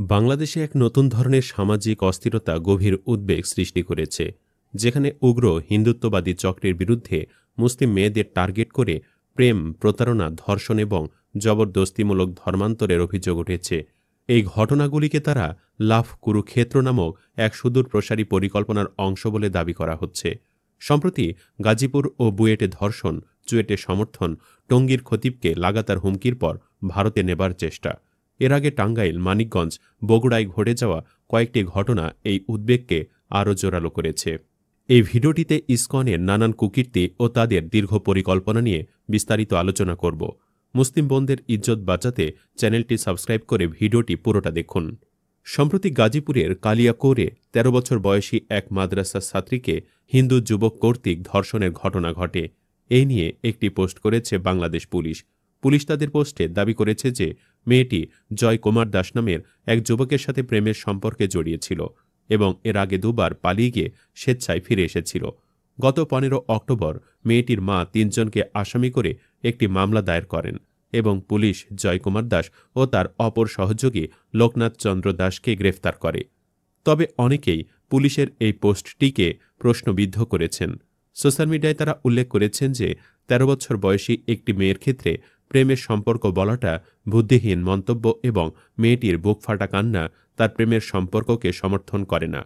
বাংলাদেশে এক নতুন ধরনের সামাজিক অস্থিরতা গভীর উদ্বেগ সৃষ্টি করেছে, যেখানে উগ্র হিন্দুত্ববাদী চক্রের বিরুদ্ধে মুসলিম মেয়েদের টার্গেট করে প্রেম, প্রতারণা, ধর্ষণ এবং জবরদস্তিমূলক ধর্মান্তরের অভিযোগ উঠেছে। এই ঘটনাগুলিকে তারা লাভ কুরুক্ষেত্র নামক এক সুদূর প্রসারী পরিকল্পনার অংশ বলে দাবি করা হচ্ছে। সম্প্রতি গাজীপুর ও বুয়েটে ধর্ষণ, চুয়েটে সমর্থন, টঙ্গীর খতিবকে লাগাতার হুমকির পর ভারতে নেবার চেষ্টা। এর আগে টাঙ্গাইল, মানিকগঞ্জ, বগুড়ায় ঘটে যাওয়া কয়েকটি ঘটনা এই উদ্বেগকে আরও জোরালো করেছে। এই ভিডিওটিতে ইসকনের নানান কুকীর্তি ও তাদের দীর্ঘ পরিকল্পনা নিয়ে বিস্তারিত আলোচনা করব। মুসলিম বোনদের ইজ্জত বাঁচাতে চ্যানেলটি সাবস্ক্রাইব করে ভিডিওটি পুরোটা দেখুন। সম্প্রতি গাজীপুরের কালিয়াকৈরে ১৩ বছর বয়সী এক মাদ্রাসার ছাত্রীকে হিন্দু যুবক কর্তৃক ধর্ষণের ঘটনা ঘটে। এই নিয়ে একটি পোস্ট করেছে বাংলাদেশ পুলিশ। পুলিশ তাদের পোস্টে দাবি করেছে যে মেয়েটি জয় কুমার দাস নামের এক যুবকের সাথে প্রেমের সম্পর্কে জড়িয়েছিল এবং এর আগে দুবার পালিয়ে গিয়ে স্বেচ্ছায় ফিরে এসেছিল। গত ১৫ অক্টোবর মেয়েটির মা ৩ জনকে আসামি করে একটি মামলা দায়ের করেন এবং পুলিশ জয়কুমার দাস ও তার অপর সহযোগী লোকনাথ চন্দ্র দাসকে গ্রেফতার করে। তবে অনেকেই পুলিশের এই পোস্টটিকে প্রশ্নবিদ্ধ করেছেন। সোশ্যাল মিডিয়ায় তারা উল্লেখ করেছেন যে ১৩ বছর বয়সী একটি মেয়ের ক্ষেত্রে প্রেমের সম্পর্ক বলাটা বুদ্ধিহীন মন্তব্য এবং মেয়েটির বুক ফাটা কান্না তার প্রেমের সম্পর্ককে সমর্থন করে না।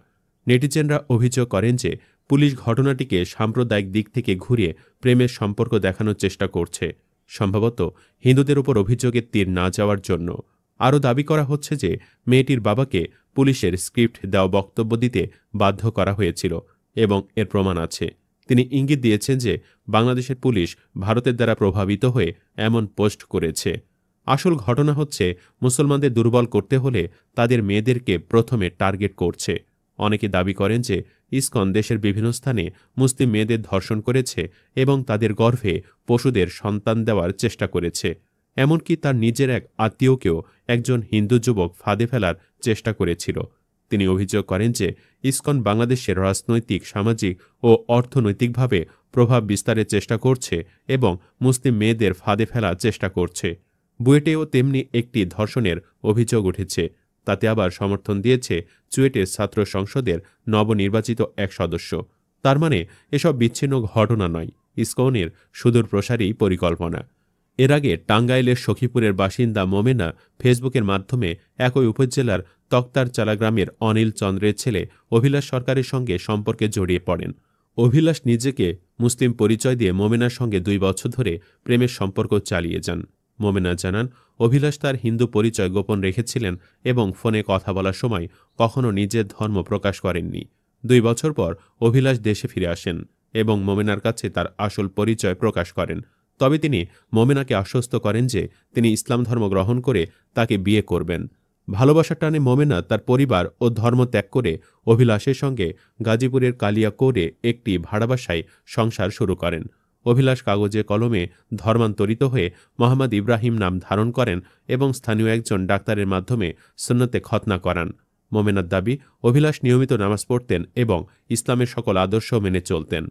নেটিজেনরা অভিযোগ করেন যে পুলিশ ঘটনাটিকে সাম্প্রদায়িক দিক থেকে ঘুরিয়ে প্রেমের সম্পর্ক দেখানোর চেষ্টা করছে, সম্ভবত হিন্দুদের উপর অভিযোগের তীর না যাওয়ার জন্য। আরও দাবি করা হচ্ছে যে মেয়েটির বাবাকে পুলিশের স্ক্রিপ্ট দেওয়া বক্তব্য দিতে বাধ্য করা হয়েছিল এবং এর প্রমাণ আছে। তিনি ইঙ্গিত দিয়েছেন যে বাংলাদেশের পুলিশ ভারতের দ্বারা প্রভাবিত হয়ে এমন পোস্ট করেছে। আসল ঘটনা হচ্ছে মুসলমানদের দুর্বল করতে হলে তাদের মেয়েদেরকে প্রথমে টার্গেট করছে। অনেকে দাবি করেন যে ইসকন দেশের বিভিন্ন স্থানে মুসলিম মেয়েদের ধর্ষণ করেছে এবং তাদের গর্ভে পশুদের সন্তান দেওয়ার চেষ্টা করেছে। এমনকি তার নিজের এক আত্মীয়কেও একজন হিন্দু যুবক ফাঁদে ফেলার চেষ্টা করেছিল। তিনি অভিযোগ করেন যে ইসকন বাংলাদেশের রাজনৈতিক, সামাজিক ও অর্থনৈতিকভাবে প্রভাব বিস্তারের চেষ্টা করছে এবং মুসলিম মেয়েদের ফাঁদে ফেলার চেষ্টা করছে। বুয়েটেও তেমনি একটি ধর্ষণের অভিযোগ উঠেছে। তাতে আবার সমর্থন দিয়েছে চুয়েটের ছাত্র সংসদের নবনির্বাচিত এক সদস্য। তার মানে এসব বিচ্ছিন্ন ঘটনা নয়, ইসকনের সুদূর প্রসারী পরিকল্পনা। এর আগে টাঙ্গাইলের সখীপুরের বাসিন্দা মোমেনা ফেসবুকের মাধ্যমে একই উপজেলার তক্তারচালা গ্রামের অনিল চন্দ্রের ছেলে অভিলাষ সরকারের সঙ্গে সম্পর্কে জড়িয়ে পড়েন। অভিলাষ নিজেকে মুসলিম পরিচয় দিয়ে মোমেনার সঙ্গে ২ বছর ধরে প্রেমের সম্পর্ক চালিয়ে যান। মোমেনা জানান, অভিলাষ তার হিন্দু পরিচয় গোপন রেখেছিলেন এবং ফোনে কথা বলার সময় কখনও নিজের ধর্ম প্রকাশ করেননি। ২ বছর পর অভিলাষ দেশে ফিরে আসেন এবং মোমেনার কাছে তার আসল পরিচয় প্রকাশ করেন। তবে তিনি মোমেনাকে আশ্বস্ত করেন যে তিনি ইসলাম ধর্ম গ্রহণ করে তাকে বিয়ে করবেন। ভালোবাসার টানে মোমেনা তার পরিবার ও ধর্ম ত্যাগ করে অভিলাষের সঙ্গে গাজীপুরের কালিয়াকৈরে একটি ভাড়া বাসায় সংসার শুরু করেন। অভিলাষ কাগজে কলমে ধর্মান্তরিত হয়ে মোহাম্মদ ইব্রাহিম নাম ধারণ করেন এবং স্থানীয় একজন ডাক্তারের মাধ্যমে সুন্নতে খতনা করান। মোমেনার দাবি, অভিলাষ নিয়মিত নামাজ পড়তেন এবং ইসলামের সকল আদর্শ মেনে চলতেন।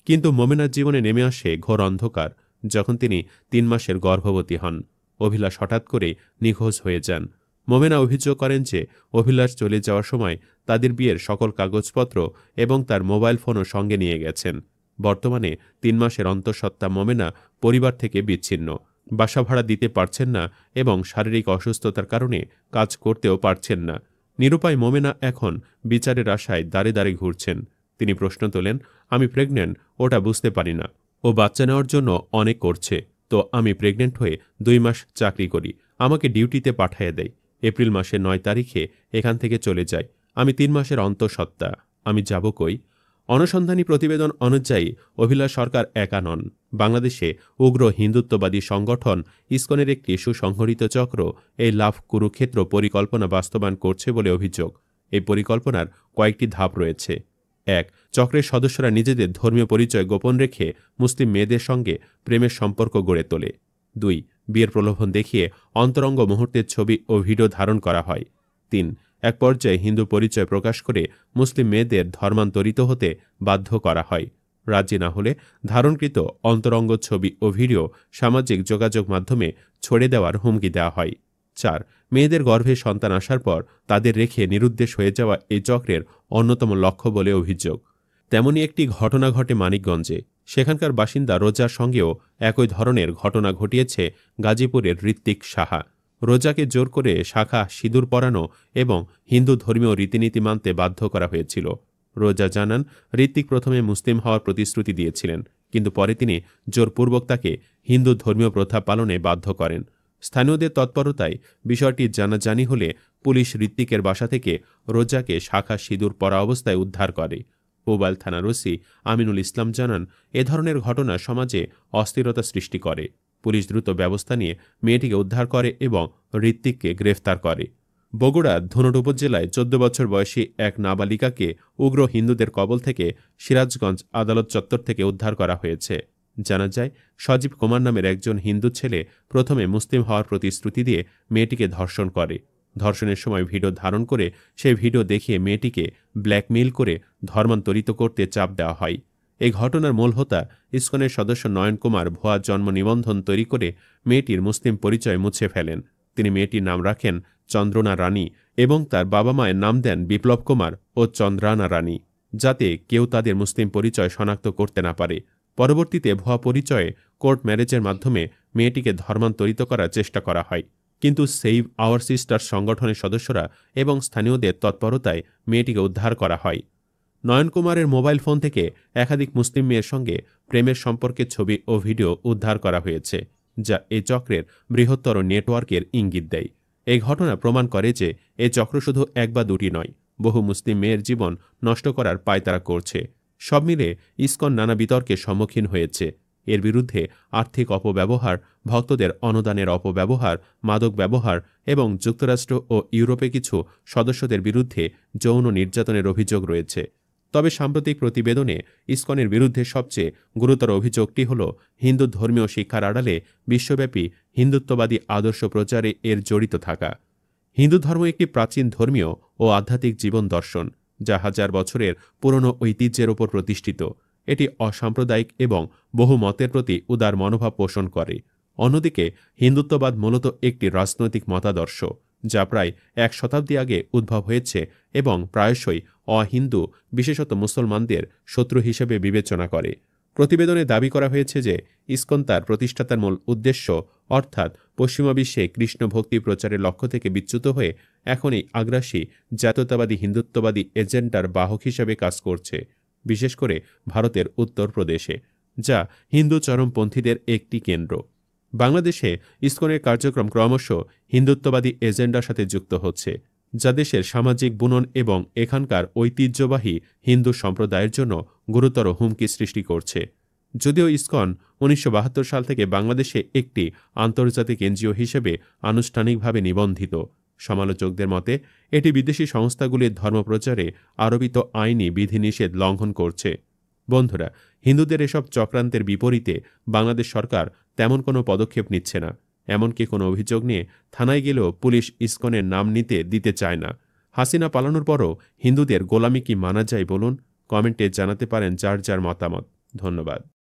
কিন্তু মোমেনার জীবনে নেমে আসে ঘোর অন্ধকার যখন তিনি ৩ মাসের গর্ভবতী হন। অভিলাষ হঠাৎ করে নিখোঁজ হয়ে যান। মোমেনা অভিযোগ করেন যে অভিলাষ চলে যাওয়ার সময় তাদের বিয়ের সকল কাগজপত্র এবং তার মোবাইল ফোনও সঙ্গে নিয়ে গেছেন। বর্তমানে ৩ মাসের অন্তঃসত্ত্বা মোমেনা পরিবার থেকে বিচ্ছিন্ন, বাসা ভাড়া দিতে পারছেন না এবং শারীরিক অসুস্থতার কারণে কাজ করতেও পারছেন না। নিরুপায় মোমেনা এখন বিচারের আশায় দাঁড়ে দাঁড়ে ঘুরছেন। তিনি প্রশ্ন তোলেন, আমি প্রেগনেন্ট, ওটা বুঝতে পারি না। ও বাচ্চা নেওয়ার জন্য অনেক করছে, তো আমি প্রেগনেন্ট হয়ে ২ মাস চাকরি করি, আমাকে ডিউটিতে পাঠিয়ে দেয়। এপ্রিল মাসের ৯ তারিখে এখান থেকে চলে যায়। আমি ৩ মাসের অন্তঃসত্ত্বা, আমি যাব কই? অনুসন্ধানী প্রতিবেদন অনুযায়ী অভিলাষ সরকার একা নন। বাংলাদেশে উগ্র হিন্দুত্ববাদী সংগঠন ইসকনের একটি সুসংগঠিত চক্র এই লাভ কুরুক্ষেত্র পরিকল্পনা বাস্তবায়ন করছে বলে অভিযোগ। এই পরিকল্পনার কয়েকটি ধাপ রয়েছে। ১. চক্রের সদস্যরা নিজেদের ধর্মীয় পরিচয় গোপন রেখে মুসলিম মেয়েদের সঙ্গে প্রেমের সম্পর্ক গড়ে তোলে। ২. বিয়ের প্রলোভন দেখিয়ে অন্তরঙ্গ মুহূর্তের ছবি ও ভিডিও ধারণ করা হয়। ৩. এক পর্যায়ে হিন্দু পরিচয় প্রকাশ করে মুসলিম মেয়েদের ধর্মান্তরিত হতে বাধ্য করা হয়। রাজি না হলে ধারণকৃত অন্তরঙ্গ ছবি ও ভিডিও সামাজিক যোগাযোগ মাধ্যমে ছড়ে দেওয়ার হুমকি দেওয়া হয়। 4. মেয়েদের গর্ভে সন্তান আসার পর তাদের রেখে নিরুদ্দেশ হয়ে যাওয়া এই চক্রের অন্যতম লক্ষ্য বলে অভিযোগ। তেমনই একটি ঘটনা ঘটে মানিকগঞ্জে। সেখানকার বাসিন্দা রোজার সঙ্গেও একই ধরনের ঘটনা ঘটিয়েছে গাজীপুরের ঋত্বিক সাহা। রোজাকে জোর করে শাখা সিঁদুর পরানো এবং হিন্দু ধর্মীয় রীতিনীতি মানতে বাধ্য করা হয়েছিল। রোজা জানান, ঋত্বিক প্রথমে মুসলিম হওয়ার প্রতিশ্রুতি দিয়েছিলেন, কিন্তু পরে তিনি জোরপূর্বক তাকে হিন্দু ধর্মীয় প্রথা পালনে বাধ্য করেন। স্থানীয়দের তৎপরতায় বিষয়টি জানাজানি হলে পুলিশ ঋত্বিকের বাসা থেকে রোজাকে শাখা সিঁদুর পরা অবস্থায় উদ্ধার করে। পুবাইল থানার ওসি আমিনুল ইসলাম জানান, এ ধরনের ঘটনা সমাজে অস্থিরতা সৃষ্টি করে। পুলিশ দ্রুত ব্যবস্থা নিয়ে মেয়েটিকে উদ্ধার করে এবং ঋত্বিককে গ্রেফতার করে। বগুড়া ধুনট উপজেলায় 14 বছর বয়সী এক নাবালিকাকে উগ্র হিন্দুদের কবল থেকে সিরাজগঞ্জ আদালত চত্বর থেকে উদ্ধার করা হয়েছে। জানা যায়, সজীব কুমার নামের একজন হিন্দু ছেলে প্রথমে মুসলিম হওয়ার প্রতিশ্রুতি দিয়ে মেয়েটিকে ধর্ষণ করে। ধর্ষণের সময় ভিডিও ধারণ করে সেই ভিডিও দেখিয়ে মেয়েটিকে ব্ল্যাকমেইল করে ধর্মান্তরিত করতে চাপ দেওয়া হয়। এই ঘটনার মূল হোতা ইসকনের সদস্য নয়ন কুমার ভুয়া জন্ম নিবন্ধন তৈরি করে মেয়েটির মুসলিম পরিচয় মুছে ফেলেন। তিনি মেয়েটির নাম রাখেন চন্দ্রনা রানী এবং তার বাবা মায়ের নাম দেন বিপ্লব কুমার ও চন্দ্রানা রানী, যাতে কেউ তাদের মুসলিম পরিচয় শনাক্ত করতে না পারে। পরবর্তীতে ভুয়া পরিচয়ে কোর্ট ম্যারেজের মাধ্যমে মেয়েটিকে ধর্মান্তরিত করার চেষ্টা করা হয়, কিন্তু সেভ আওয়ার সিস্টার সংগঠনের সদস্যরা এবং স্থানীয়দের তৎপরতায় মেয়েটিকে উদ্ধার করা হয়। নয়ন কুমারের মোবাইল ফোন থেকে একাধিক মুসলিম মেয়ের সঙ্গে প্রেমের সম্পর্কের ছবি ও ভিডিও উদ্ধার করা হয়েছে, যা এই চক্রের বৃহত্তর নেটওয়ার্কের ইঙ্গিত দেয়। এই ঘটনা প্রমাণ করে যে এই চক্র শুধু এক বা দুটি নয়, বহু মুসলিম মেয়ের জীবন নষ্ট করার পায়তারা করছে। সব মিলে ইসকন নানা বিতর্কের সম্মুখীন হয়েছে। এর বিরুদ্ধে আর্থিক অপব্যবহার, ভক্তদের অনুদানের অপব্যবহার, মাদক ব্যবহার এবং যুক্তরাষ্ট্র ও ইউরোপে কিছু সদস্যদের বিরুদ্ধে যৌন নির্যাতনের অভিযোগ রয়েছে। তবে সাম্প্রতিক প্রতিবেদনে ইসকনের বিরুদ্ধে সবচেয়ে গুরুতর অভিযোগটি হল হিন্দু ধর্মীয় শিক্ষার আড়ালে বিশ্বব্যাপী হিন্দুত্ববাদী আদর্শ প্রচারে এর জড়িত থাকা। হিন্দু ধর্ম একটি প্রাচীন ধর্মীয় ও আধ্যাত্মিক জীবন দর্শন, যা হাজার বছরের পুরনো ঐতিহ্যের ওপর প্রতিষ্ঠিত। এটি অসাম্প্রদায়িক এবং বহু মতের প্রতি উদার মনোভাব পোষণ করে। অন্যদিকে হিন্দুত্ববাদ মূলত একটি রাজনৈতিক মতাদর্শ, যা প্রায় 1 শতাব্দী আগে উদ্ভব হয়েছে এবং প্রায়শই অহিন্দু, বিশেষত মুসলমানদের শত্রু হিসেবে বিবেচনা করে। প্রতিবেদনে দাবি করা হয়েছে যে ইসকন তার প্রতিষ্ঠাতার মূল উদ্দেশ্য, অর্থাৎ পশ্চিমা বিশ্বে কৃষ্ণ ভক্তি প্রচারের লক্ষ্য থেকে বিচ্যুত হয়ে এখন এই আগ্রাসী জাতীয়তাবাদী হিন্দুত্ববাদী এজেন্ডার বাহক হিসেবে কাজ করছে, বিশেষ করে ভারতের উত্তরপ্রদেশে, যা হিন্দু চরমপন্থীদের একটি কেন্দ্র। বাংলাদেশে ইসকনের কার্যক্রম ক্রমশ হিন্দুত্ববাদী এজেন্ডার সাথে যুক্ত হচ্ছে, যা দেশের সামাজিক বুনন এবং এখানকার ঐতিহ্যবাহী হিন্দু সম্প্রদায়ের জন্য গুরুতর হুমকি সৃষ্টি করছে। যদিও ইসকন 1972 সাল থেকে বাংলাদেশে একটি আন্তর্জাতিক এনজিও হিসেবে আনুষ্ঠানিকভাবে নিবন্ধিত, সমালোচকদের মতে এটি বিদেশি সংস্থাগুলির ধর্মপ্রচারে আরোপিত আইনি বিধিনিষেধ লঙ্ঘন করছে। বন্ধুরা, হিন্দুদের এসব চক্রান্তের বিপরীতে বাংলাদেশ সরকার তেমন কোনো পদক্ষেপ নিচ্ছে না। এমনকি কোনো অভিযোগ নিয়ে থানায় গেলেও পুলিশ ইসকনের নাম দিতে চায় না। হাসিনা পালানোর পরও হিন্দুদের গোলামি কি মানা যায় বলুন? কমেন্টে জানাতে পারেন যার যার মতামত। ধন্যবাদ।